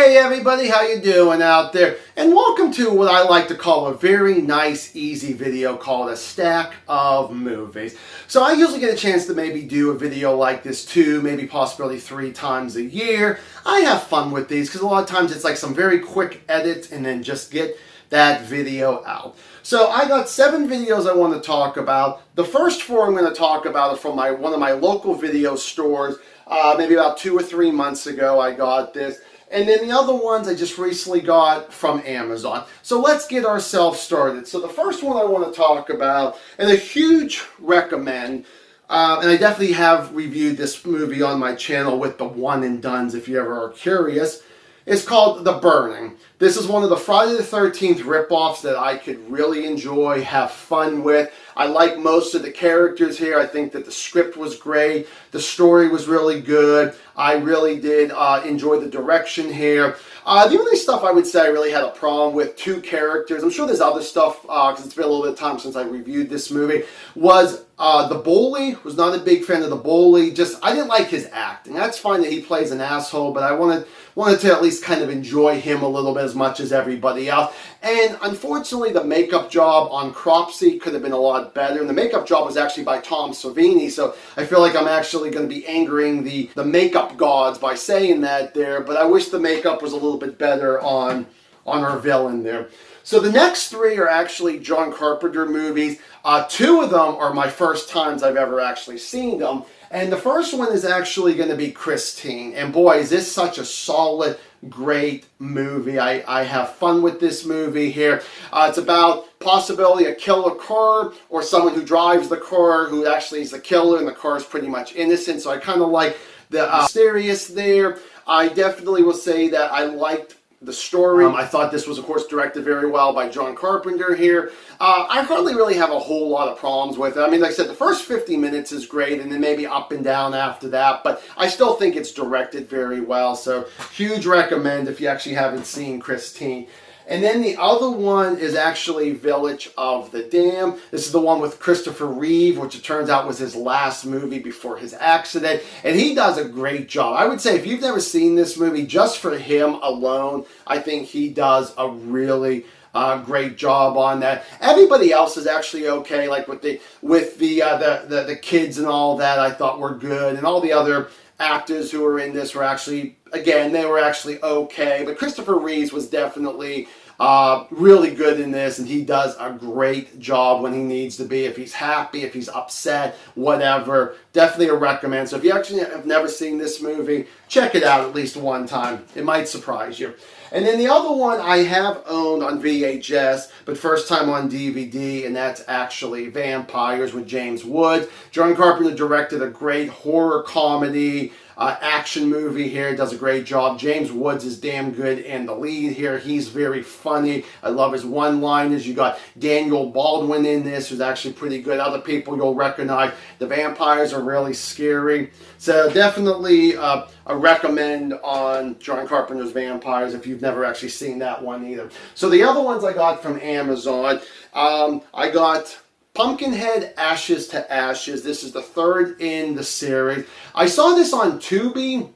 Hey everybody, how you doing out there? And welcome to what I like to call a very nice, easy video called a stack of movies. So I usually get a chance to maybe do a video like this 2, maybe possibly 3 times a year. I have fun with these because a lot of times it's like some very quick edits and then just get that video out. So I got 7 videos I want to talk about. The first 4 I'm going to talk about are from one of my local video stores. Maybe about 2 or 3 months ago I got this. And then the other ones I just recently got from Amazon. So let's get ourselves started. So the first one I want to talk about, and a huge recommend, and I definitely have reviewed this movie on my channel with the one and dones if you ever are curious. It's called The Burning. This is one of the Friday the 13th ripoffs that I could really enjoy, have fun with. I like most of the characters here. I think that the script was great. The story was really good. I really did enjoy the direction here. The only stuff I would say I really had a problem with, 2 characters, I'm sure there's other stuff because it's been a little bit of time since I reviewed this movie, was the bully. Was not a big fan of the bully. I didn't like his acting. That's fine that he plays an asshole, but I wanted to at least kind of enjoy him a little bit as much as everybody else. And unfortunately, the makeup job on Cropsey could have been a lot better. And the makeup job was actually by Tom Savini, so I feel like I'm actually going to be angering the makeup gods by saying that there. But I wish the makeup was a little bit better on our villain there. So the next 3 are actually John Carpenter movies. 2 of them are my first times I've ever actually seen them. And the first one is actually going to be Christine. And boy, is this such a solid, great movie. I have fun with this movie here. It's about possibility a killer car or someone who drives the car who actually is the killer, and the car is pretty much innocent. So I kind of like the mysterious there. I definitely will say that I liked the story. I thought this was, of course, directed very well by John Carpenter here. I hardly really have a whole lot of problems with it. I mean, like I said, the first 50 minutes is great, and then maybe up and down after that, but I still think it's directed very well, so huge recommend if you actually haven't seen Christine. And then the other one is actually Village of the Damned. This is the one with Christopher Reeve, which it turns out was his last movie before his accident. And he does a great job. I would say if you've never seen this movie, just for him alone, I think he does a really great job on that. Everybody else is actually okay, like with the kids and all that I thought were good. And all the other actors who were in this were actually, again, they were actually okay. But Christopher Reeves was definitely really good in this, and he does a great job when he needs to be. If he's happy, if he's upset, whatever, definitely a recommend. So if you actually have never seen this movie, check it out at least one time. It might surprise you. And then the other one I have owned on VHS, but first time on DVD, and that's actually Vampires with James Woods. John Carpenter directed a great horror comedy action movie here. Does a great job. James Woods is damn good in the lead here. He's very funny. I love his one-liners. You got Daniel Baldwin in this, who's actually pretty good. Other people you'll recognize. The vampires are really scary. So definitely a recommend on John Carpenter's Vampires if you've never actually seen that one either. So the other ones I got from Amazon, I got Pumpkinhead Ashes to Ashes. This is the 3rd in the series. I saw this on Tubi,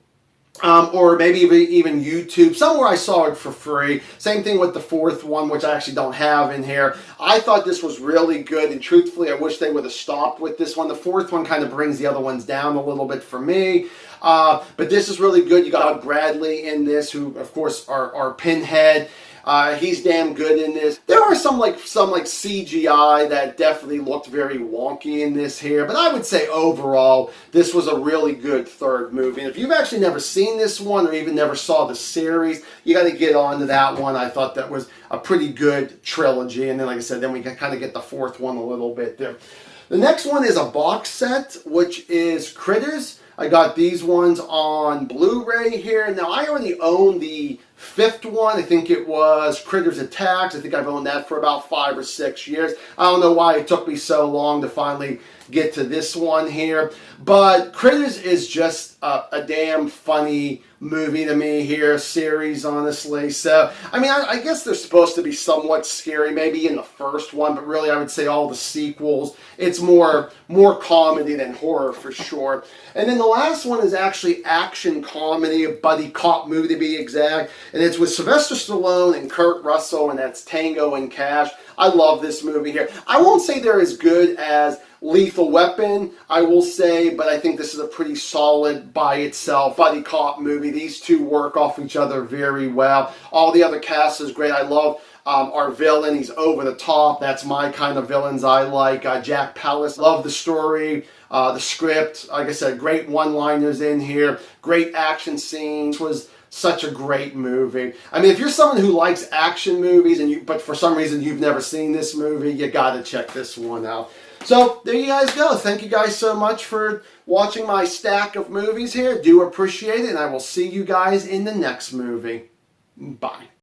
or maybe even YouTube. Somewhere I saw it for free. Same thing with the 4th one, which I actually don't have in here. I thought this was really good, and truthfully, I wish they would have stopped with this one. The 4th one kind of brings the other ones down a little bit for me. But this is really good. You got Bradley in this, who, of course, are Pinhead. He's damn good in this. There are some CGI that definitely looked very wonky in this here, but I would say overall this was a really good 3rd movie. And if you've actually never seen this one or even never saw the series, you got to get on to that one. I thought that was a pretty good trilogy, and then like I said, then we can kind of get the 4th one a little bit there. The next one is a box set, which is Critters. I got these ones on Blu-ray here. Now, I already own the 5th one. I think it was Critters Attacks. I think I've owned that for about 5 or 6 years. I don't know why it took me so long to finally get to this one here. But Critters is just a damn funny movie to me here, series, honestly. So, I mean, I guess they're supposed to be somewhat scary, maybe in the first one, but really I would say all the sequels, it's more comedy than horror for sure. And then the last one is actually action comedy, a buddy cop movie to be exact, and it's with Sylvester Stallone and Kurt Russell, and that's Tango and Cash. I love this movie here. I won't say they're as good as Lethal Weapon, I will say, but I think this is a pretty solid by itself buddy cop movie. These two work off each other very well. All the other cast is great. I love our villain. He's over the top. That's my kind of villains I like. Jack Palance. Love the story, the script. Like I said, great one-liners in here. Great action scenes. Was such a great movie. I mean, if you're someone who likes action movies but for some reason you've never seen this movie, you got to check this one out. So there you guys go. Thank you guys so much for watching my stack of movies here. Do appreciate it, and I will see you guys in the next movie. Bye.